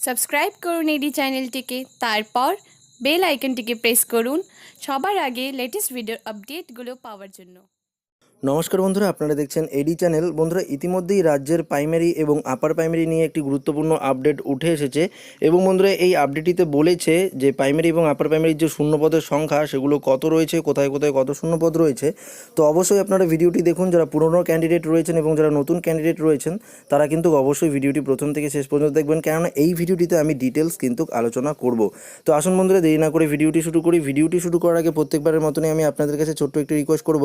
Subscribe করুন এডি চ্যানেলটিকে, তারপর বেল আইকনটিকে প্রেস করুন সবার আগে লেটেস্ট ভিডিও আপডেটগুলো পাওয়ার জন্য। নমস্কার বন্ধুরা, আপনারা দেখছেন এডি চ্যানেল। বন্ধুরা, ইতিমধ্যেই রাজ্যের প্রাইমারি এবং আপার প্রাইমারি নিয়ে একটি গুরুত্বপূর্ণ আপডেট উঠে এসেছে এবং বন্ধুরা এই আপডেটটিতে বলেছে যে প্রাইমারি এবং আপার প্রাইমারির যে শূন্যপদের সংখ্যা সেগুলো কত রয়েছে, কোথায় কোথায় কত শূন্যপদ রয়েছে। তো অবশ্যই আপনারা ভিডিওটি দেখুন। যারা পুরনো ক্যান্ডিডেট রয়েছেন এবং যারা নতুন ক্যান্ডিডেট রয়েছেন তারা কিন্তু অবশ্যই ভিডিওটি প্রথম থেকে শেষ পর্যন্ত দেখবেন, কেননা এই ভিডিওটিতে আমি ডিটেলস কিন্তু আলোচনা করব। তো আসুন বন্ধুরা, দেরি না করে ভিডিওটি শুরু করি। ভিডিওটি শুরু করার আগে প্রত্যেকবারের মতনই আমি আপনাদের কাছে ছোট্ট একটি রিকোয়েস্ট করব,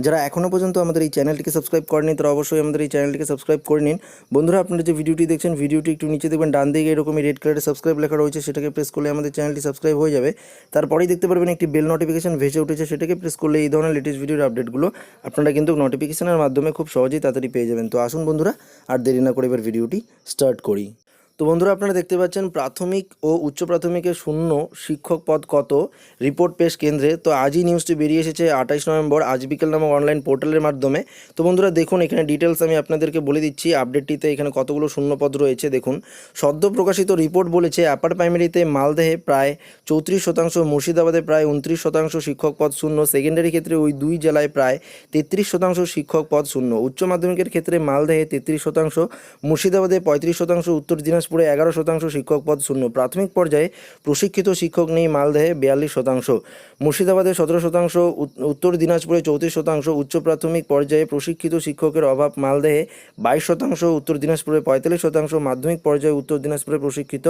যারা এখনও পর্যন্ত আমাদের এই চ্যানেলটিকে সাবস্ক্রাইব করেনি তারা অবশ্যই আমাদের এই চ্যানেলটিকে সাবস্ক্রাইব করে নিন। বন্ধুরা, আপনারা যে ভিডিওটি দেখছেন, ভিডিওটি একটু নিচে দেখবেন ডান দিকে এরকমই রেড কালারের সাবস্ক্রাইব লেখা রয়েছে, সেটাকে প্রেস করলে আমাদের চ্যানেলটি সাবস্ক্রাইব হয়ে যাবে। তারপরেই দেখতে পারবেন একটি বেল নোটিফিকেশন ভেসে উঠেছে, সেটাকে প্রেস করলে এই ধরনের লেটেস্ট ভিডিওর আপডেটগুলো আপনারা কিন্তু নোটিফিকেশনের মাধ্যমে খুব সহজেই তাড়াতাড়ি পেয়ে যাবেন। তো আসুন বন্ধুরা, আর দেরি না করে এবার ভিডিওটি স্টার্ট করি। তো বন্ধুরা, আপনারা দেখতে পাচ্ছেন প্রাথমিক ও উচ্চ প্রাথমিকের শূন্য শিক্ষক পদ কত, রিপোর্ট পেশ কেন্দ্রে। তো আজই নিউজটি বেরিয়ে এসেছে 28 নভেম্বর আজ বিকেল নামক অনলাইন পোর্টালের মাধ্যমে। তো বন্ধুরা দেখুন, এখানে ডিটেলস আমি আপনাদেরকে বলে দিচ্ছি। আপডেটটিতে এখানে কতগুলো শূন্যপদ রয়েছে দেখুন। সদ্য প্রকাশিত রিপোর্ট বলেছে আপার প্রাইমারিতে মালদহে প্রায় 34%, মুর্শিদাবাদে প্রায় 29% শিক্ষক পদ শূন্য। সেকেন্ডারি ক্ষেত্রে ওই দুই জেলায় প্রায় 33% শিক্ষক পদ শূন্য। উচ্চ মাধ্যমিকের ক্ষেত্রে মালদহে 33%, মুর্শিদাবাদে 35%, উত্তর দিনাজপুরে 11% শিক্ষক পদ শূন্য। প্রাথমিক পর্যায়ে প্রশিক্ষিত শিক্ষক নেই মালদহে 42%, মুর্শিদাবাদে 17%, উত্তর দিনাজপুরে 34%। উচ্চ প্রাথমিক পর্যায়ে প্রশিক্ষিত শিক্ষকের অভাব মালদহে 22%, উত্তর দিনাজপুরে 45%। মাধ্যমিক পর্যায়ে উত্তর দিনাজপুরে প্রশিক্ষিত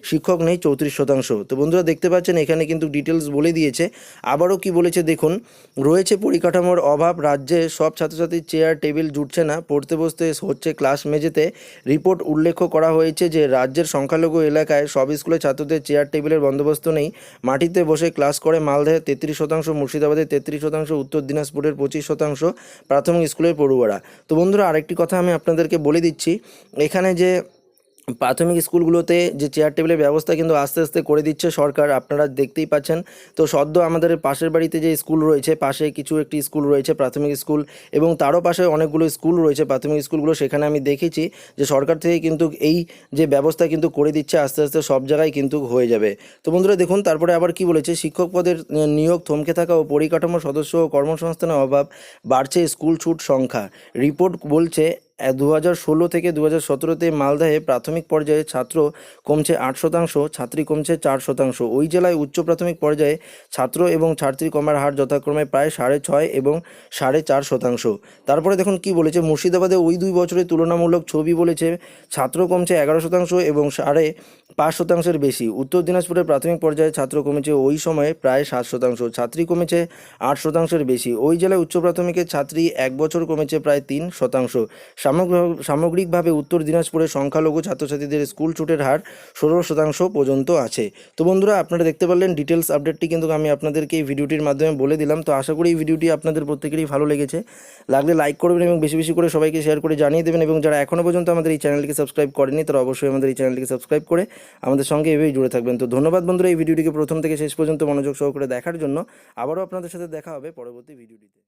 শিক্ষক নেই 34%। তো বন্ধুরা দেখতে পাচ্ছেন এখানে কিন্তু ডিটেলস বলে দিয়েছে। আবারও কি বলেছে দেখুন, রয়েছে পরিকাঠামোর অভাব, রাজ্যে সব ছাত্রছাত্রীর চেয়ার টেবিল জুটছে না, পড়তে বসতে হচ্ছে ক্লাস মেঝেতে। রিপোর্ট উল্লেখ করা হয়েছে যে রাজ্যের সংখ্যালঘু এলাকায় সব স্কুলে ছাত্রদের চেয়ার টেবিলের বন্দোবস্ত নেই, মাটিতে বসে ক্লাস করে। মালদহে 33%, মুর্শিদাবাদে 33%, উত্তর দিনাজপুরের 25% প্রাথমিক স্কুলের পড়ুয়ারা। তো বন্ধুরা আরেকটি কথা আমি আপনাদেরকে বলে দিচ্ছি, এখানে যে প্রাথমিক স্কুলগুলোতে যে চেয়ার টেবিলের ব্যবস্থা কিন্তু আস্তে আস্তে করে দিচ্ছে সরকার, আপনারা দেখতেই পাচ্ছেন। তো সদ্য আমাদের পাশের বাড়িতে যে স্কুল রয়েছে, পাশে কিছু একটি স্কুল রয়েছে প্রাথমিক স্কুল, এবং তারও পাশে অনেকগুলো স্কুল রয়েছে প্রাথমিক স্কুলগুলো, সেখানে আমি দেখেছি যে সরকার থেকে কিন্তু এই যে ব্যবস্থা কিন্তু করে দিচ্ছে, আস্তে আস্তে সব জায়গায় কিন্তু হয়ে যাবে। তো বন্ধুরা দেখুন, তারপরে আবার কি বলেছে, শিক্ষক পদের নিয়োগ থমকে থাকা ও পরিকাঠামো সদস্য ও কর্মসংস্থানের অভাব, বাড়ছে স্কুল ছুট সংখ্যা। রিপোর্ট বলছে 2016 থেকে 2017-তে মালদহে প্রাথমিক পর্যায়ে ছাত্র কমছে 8%, ছাত্রী কমছে 4%। ওই জেলায় উচ্চ প্রাথমিক পর্যায়ে ছাত্র এবং ছাত্রী কমার হার যথাক্রমে প্রায় 6.5 এবং 4.5%। তারপরে দেখুন কি বলেছে, মুর্শিদাবাদে ওই 2 বছরের তুলনামূলক ছবি বলেছে, ছাত্র কমছে 11% এবং 5.5%-এর বেশি। উত্তর দিনাজপুরের প্রাথমিক পর্যায়ে ছাত্র কমেছে ওই সময়ে প্রায় 7%, ছাত্রী কমেছে 8%-এর বেশি। ওই জেলায় উচ্চ প্রাথমিকের ছাত্রী 1 বছর কমেছে প্রায় 3%। সামগ্রিকভাবে উত্তর দিনাজপুরের সংখ্যালঘু ছাত্রছাত্রীদের স্কুল ছুটের হার 16% পর্যন্ত আছে। তো বন্ধুরা আপনারা দেখতে পারলেন ডিটেলস আপডেটটি কিন্তু আমি আপনাদেরকে এই ভিডিওটির মাধ্যমে বলে দিলাম। তো আশা করি এই ভিডিওটি আপনাদের প্রত্যেকেরই ভালো লেগেছে। লাগলে লাইক করবেন এবং বেশি বেশি করে সবাইকে শেয়ার করে জানিয়ে দেবেন, এবং যারা এখনও পর্যন্ত আমাদের এই চ্যানেলটিকে সাবস্ক্রাইব করেনি তারা অবশ্যই আমাদের এই চ্যানেলটিকে সাবস্ক্রাইব করে আমাদের সঙ্গে এভাবেই জুড়ে থাকবেন। তো ধন্যবাদ বন্ধুরা এই ভিডিওটিকে প্রথম থেকে শেষ পর্যন্ত মনোযোগ সহকারে দেখার জন্য। আবারও আপনাদের সাথে দেখা হবে পরবর্তী ভিডিওটিতে।